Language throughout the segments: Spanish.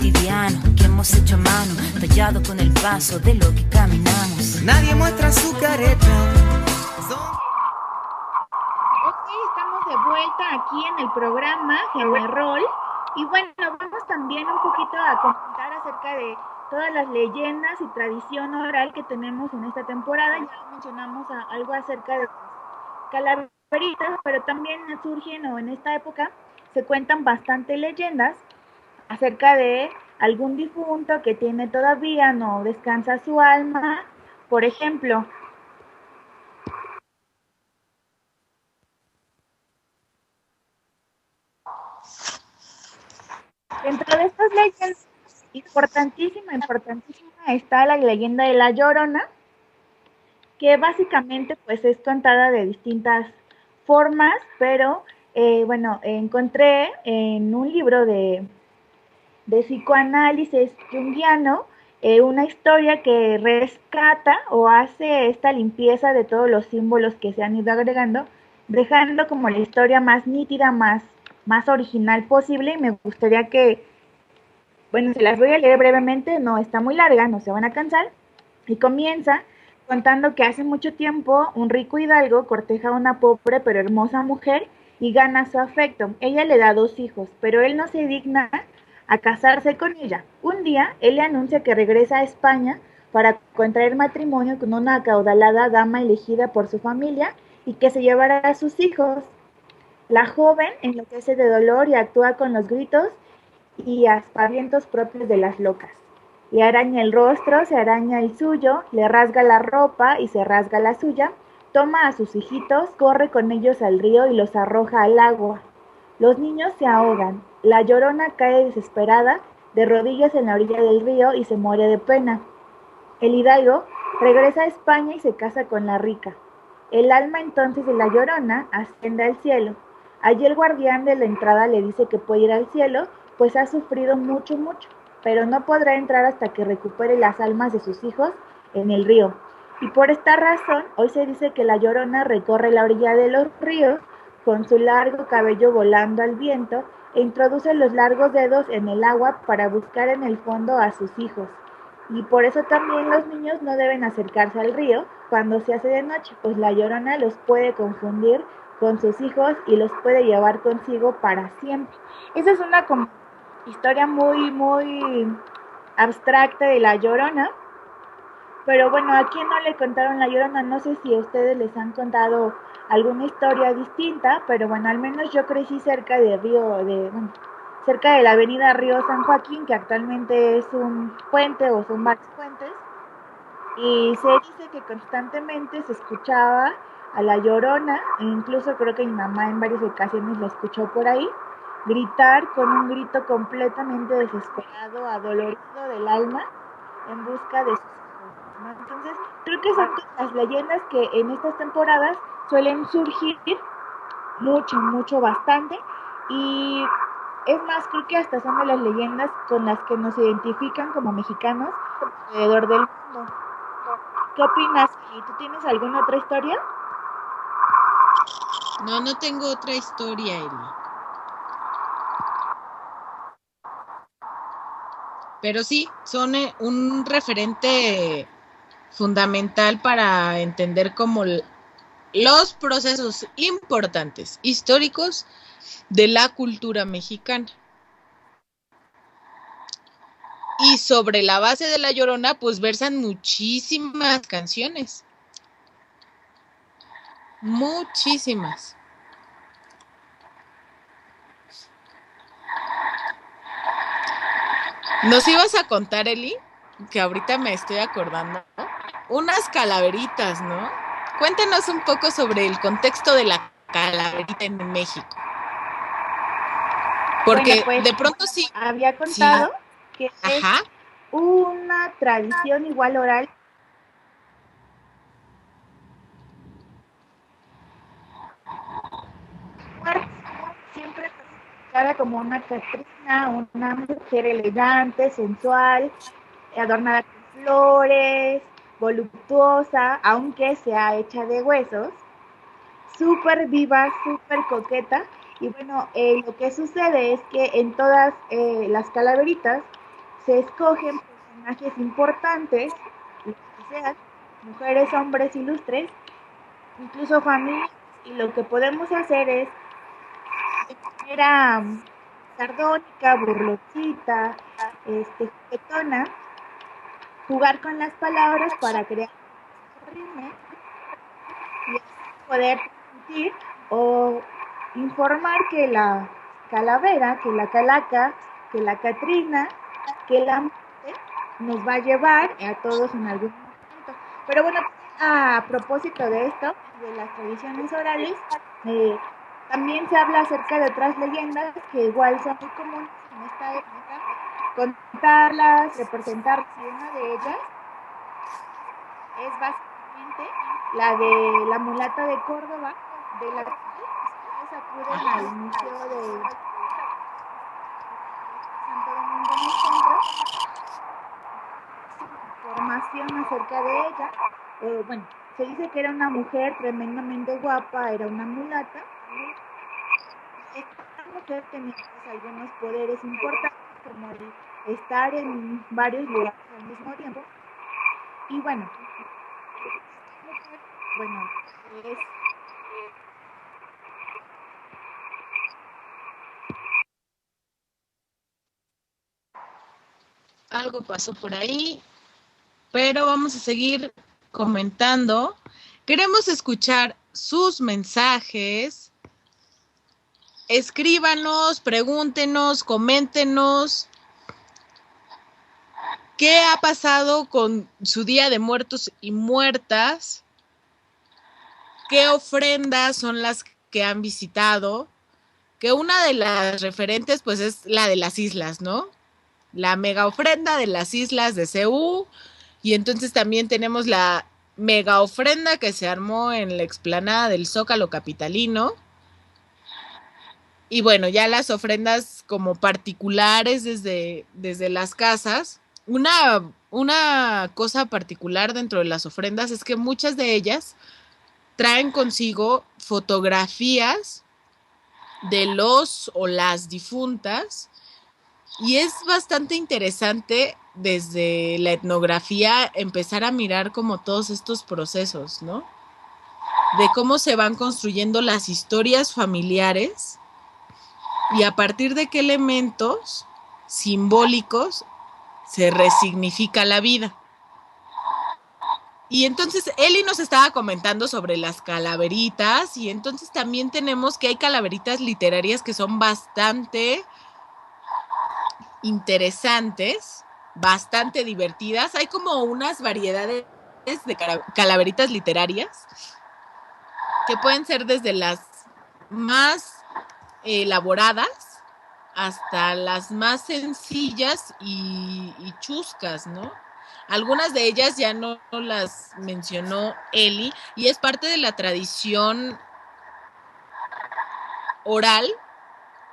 cotidiano que hemos hecho a mano, tallado con el paso de lo que caminamos. Nadie muestra su careta. Ok, estamos de vuelta aquí en el programa Generol. Y bueno, vamos también un poquito a comentar acerca de todas las leyendas y tradición oral que tenemos en esta temporada. Ya mencionamos algo acerca de calaveritas, pero también surgen, o en esta época se cuentan bastante leyendas acerca de algún difunto que tiene todavía, no descansa su alma. Por ejemplo, dentro de estas leyendas, importantísima está la leyenda de La Llorona, que básicamente pues es contada de distintas formas, pero bueno, encontré en un libro de psicoanálisis junguiano una historia que rescata o hace esta limpieza de todos los símbolos que se han ido agregando, dejando como la historia más nítida, más original posible. Y me gustaría que, bueno, se las voy a leer brevemente, no está muy larga, no se van a cansar. Y comienza contando que hace mucho tiempo un rico hidalgo corteja a una pobre pero hermosa mujer y gana su afecto. Ella le da 2 hijos, pero él no se digna a casarse con ella. Un día, él le anuncia que regresa a España para contraer matrimonio con una acaudalada dama elegida por su familia y que se llevará a sus hijos. La joven enloquece de dolor y actúa con los gritos y aspavientos propios de las locas. Le araña el rostro, se araña el suyo, le rasga la ropa y se rasga la suya, toma a sus hijitos, corre con ellos al río y los arroja al agua. Los niños se ahogan, la Llorona cae desesperada, de rodillas en la orilla del río y se muere de pena. El hidalgo regresa a España y se casa con la rica. El alma entonces de la Llorona asciende al cielo. Allí el guardián de la entrada le dice que puede ir al cielo, pues ha sufrido mucho, pero no podrá entrar hasta que recupere las almas de sus hijos en el río. Y por esta razón, hoy se dice que la Llorona recorre la orilla de los ríos con su largo cabello volando al viento e introduce los largos dedos en el agua para buscar en el fondo a sus hijos. Y por eso también los niños no deben acercarse al río cuando se hace de noche, pues la Llorona los puede confundir con sus hijos y los puede llevar consigo para siempre. Esa es una historia muy abstracta de la Llorona, pero bueno, ¿a quién no le contaron la Llorona? No sé si a ustedes les han contado alguna historia distinta, pero bueno, al menos yo crecí cerca cerca de la avenida Río San Joaquín, que actualmente es un puente o son varios puentes, y se dice que constantemente se escuchaba a la Llorona, e incluso creo que mi mamá en varias ocasiones la escuchó por ahí, gritar con un grito completamente desesperado, adolorido del alma, en busca de sus hijos, ¿no? Entonces, creo que son las leyendas que en estas temporadas suelen surgir mucho, bastante, y es más, creo que hasta son de las leyendas con las que nos identifican como mexicanos alrededor del mundo. ¿Qué opinas? ¿Y tú tienes alguna otra historia? No tengo otra historia, Eli. Pero sí, son un referente fundamental para entender cómo los procesos importantes históricos de la cultura mexicana. Y sobre la base de La Llorona, pues versan muchísimas canciones. Muchísimas. Nos ibas a contar, Eli, que ahorita me estoy acordando, unas calaveritas, ¿no? Cuéntanos un poco sobre el contexto de la calaverita en México. Porque bueno, pues, de pronto sí. Había contado sí. que es una tradición igual oral. Siempre presentada como una Catrina, una mujer elegante, sensual, adornada con flores, voluptuosa, aunque sea hecha de huesos, súper viva, súper coqueta. Y bueno, lo que sucede es que en todas las calaveritas se escogen personajes importantes, los que sean, mujeres, hombres ilustres, incluso familias, y lo que podemos hacer es, de manera sardónica, burlocita, juguetona, jugar con las palabras para crear rime y así poder transmitir o informar que la calavera, que la calaca, que la Catrina, que la muerte nos va a llevar a todos en algún momento. Pero bueno, a propósito de esto, de las tradiciones orales, también se habla acerca de otras leyendas que igual son muy comunes en esta época, contarlas, representarlas, y una de ellas es básicamente la de la mulata de Córdoba, de la cual ustedes acuden al Museo de Santo Domingo en el centro, información acerca de ella. Bueno, se dice que era una mujer tremendamente guapa, era una mulata. Esta mujer tenía algunos poderes importantes, como el estar en varios lugares al mismo tiempo. Y bueno, es Algo pasó por ahí, pero vamos a seguir comentando. Queremos escuchar sus mensajes. Escríbanos, pregúntenos, coméntenos qué ha pasado con su Día de Muertos y Muertas, qué ofrendas son las que han visitado, que una de las referentes pues es la de las islas, ¿no? La mega ofrenda de las islas de Ceú, y entonces también tenemos la mega ofrenda que se armó en la explanada del Zócalo capitalino. Y bueno, ya las ofrendas como particulares desde las casas. Una cosa particular dentro de las ofrendas es que muchas de ellas traen consigo fotografías de los o las difuntas, y es bastante interesante desde la etnografía empezar a mirar como todos estos procesos, ¿no? De cómo se van construyendo las historias familiares y a partir de qué elementos simbólicos se resignifica la vida. Y entonces Eli nos estaba comentando sobre las calaveritas, y entonces también tenemos que hay calaveritas literarias que son bastante interesantes, bastante divertidas. Hay como unas variedades de calaveritas literarias que pueden ser desde las más elaboradas hasta las más sencillas y chuscas, ¿no? Algunas de ellas ya no las mencionó Eli, y es parte de la tradición oral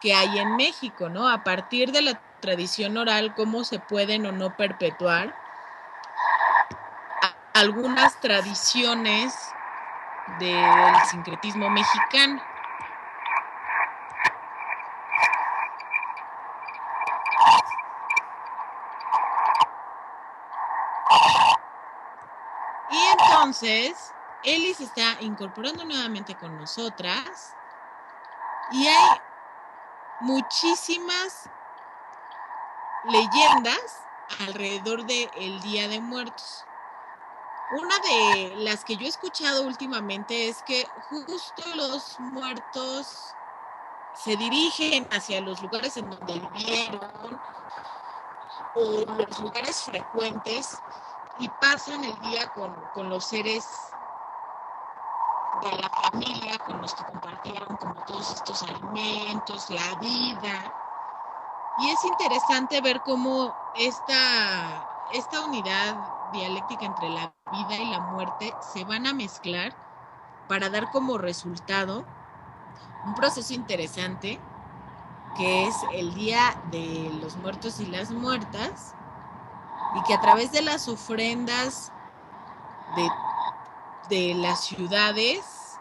que hay en México, ¿no? A partir de la tradición oral, cómo se pueden o no perpetuar algunas tradiciones del sincretismo mexicano. Y entonces, Eli se está incorporando nuevamente con nosotras, y hay muchísimas leyendas alrededor del Día de Muertos. Una de las que yo he escuchado últimamente es que justo los muertos se dirigen hacia los lugares en donde vivieron o los lugares frecuentes y pasan el día con los seres de la familia, con los que compartieron como todos estos alimentos, la vida. Y es interesante ver cómo esta unidad dialéctica entre la vida y la muerte se van a mezclar para dar como resultado un proceso interesante que es el Día de los Muertos y las Muertas, y que a través de las ofrendas de las ciudades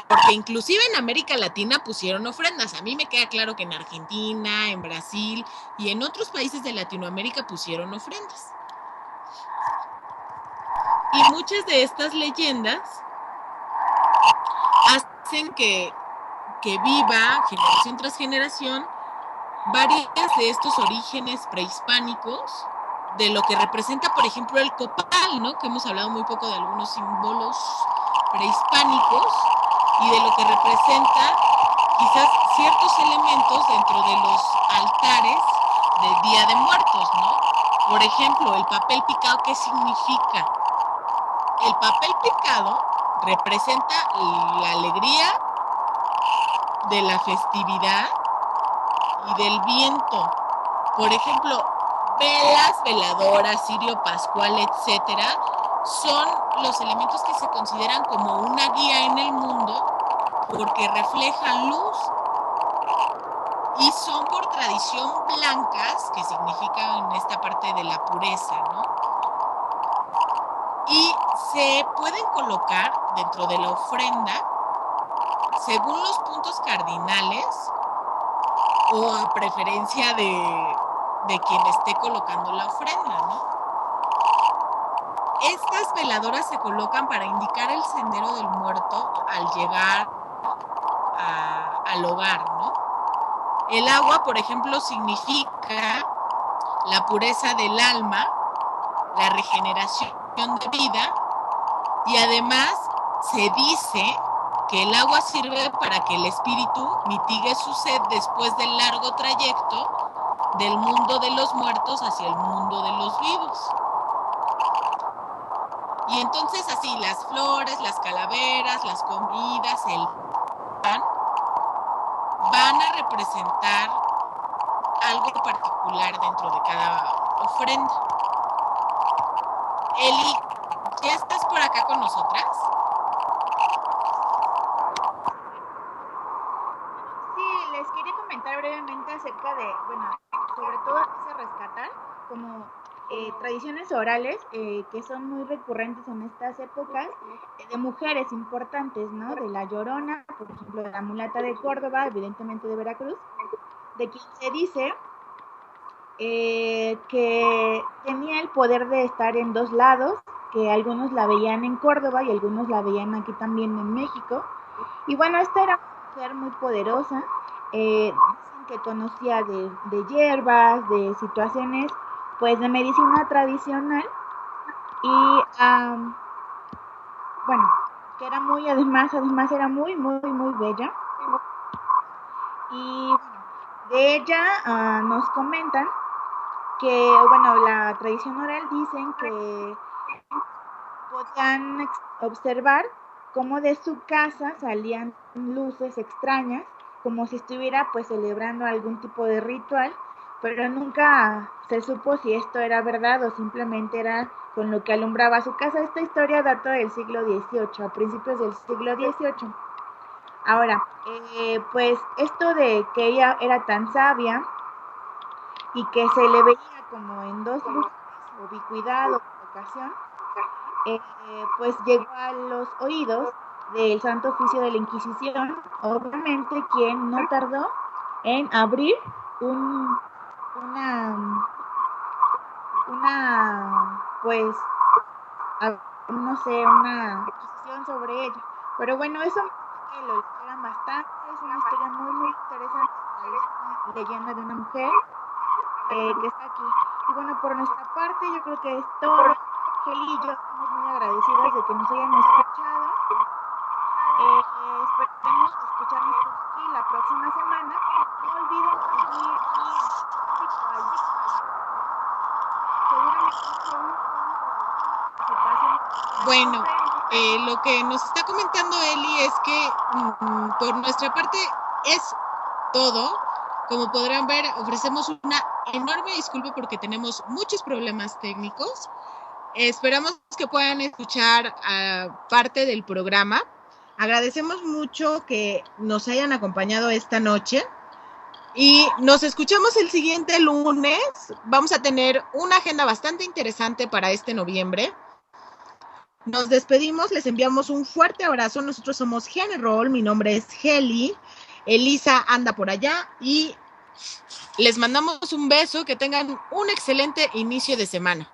porque inclusive en América Latina pusieron ofrendas. A mí me queda claro que en Argentina, en Brasil y en otros países de Latinoamérica pusieron ofrendas. Y muchas de estas leyendas hacen que viva generación tras generación varias de estos orígenes prehispánicos, de lo que representa, por ejemplo, el copal, ¿no? Que hemos hablado muy poco de algunos símbolos prehispánicos y de lo que representa quizás ciertos elementos dentro de los altares del Día de Muertos, ¿no? Por ejemplo, el papel picado, ¿qué significa? El papel picado representa la alegría de la festividad y del viento. Por ejemplo, velas, veladoras, cirio pascual, etcétera, son los elementos que se consideran como una guía en el mundo porque reflejan luz y son por tradición blancas, que significan esta parte de la pureza, ¿no? Y se pueden colocar dentro de la ofrenda según los puntos cardinales o a preferencia de quien esté colocando la ofrenda, ¿no? Estas veladoras se colocan para indicar el sendero del muerto al llegar al hogar, ¿no? El agua, por ejemplo, significa la pureza del alma, la regeneración de vida, y además se dice que el agua sirve para que el espíritu mitigue su sed después del largo trayecto del mundo de los muertos hacia el mundo de los vivos. Y entonces así, las flores, las calaveras, las comidas, el pan, van a representar algo particular dentro de cada ofrenda. Eli, ¿ya estás por acá con nosotras? Sí, les quería comentar brevemente acerca de, bueno, sobre todo ese rescatar como tradiciones orales que son muy recurrentes en estas épocas, de mujeres importantes, ¿no? De la Llorona, por ejemplo, de la Mulata de Córdoba, evidentemente de Veracruz, de quien se dice que tenía el poder de estar en dos lados, que algunos la veían en Córdoba y algunos la veían aquí también en México. Y bueno, esta era una mujer muy poderosa, dicen que conocía de hierbas, de situaciones pues de medicina tradicional y bueno, que era muy, además era muy bella. Y bueno, de ella nos comentan que, bueno, la tradición oral dicen que podían observar cómo de su casa salían luces extrañas, como si estuviera pues celebrando algún tipo de ritual, pero nunca se supo si esto era verdad o simplemente era con lo que alumbraba su casa. Esta historia data del siglo XVIII, a principios del siglo XVIII. Ahora, pues esto de que ella era tan sabia y que se le veía como en dos luces, ubicuidad o vocación, pues llegó a los oídos del Santo Oficio de la Inquisición, obviamente quien no tardó en abrir pues, no sé, una exposición sobre ella. Pero bueno, eso lo hicieron bastante, es una historia muy interesante, la leyenda de una mujer que está aquí. Y bueno, por nuestra parte, yo creo que es todo. Kelly y yo estamos muy agradecidas de que nos hayan escuchado. Esperemos escucharnos por aquí la próxima semana. No olviden seguir Bueno, lo que nos está comentando Eli es que por nuestra parte es todo. Como podrán ver, ofrecemos una enorme disculpa porque tenemos muchos problemas técnicos. Esperamos que puedan escuchar parte del programa. Agradecemos mucho que nos hayan acompañado esta noche y nos escuchamos el siguiente lunes. Vamos a tener una agenda bastante interesante para este noviembre. Nos despedimos, les enviamos un fuerte abrazo. Nosotros somos General, mi nombre es Heli, Elisa anda por allá y les mandamos un beso, que tengan un excelente inicio de semana.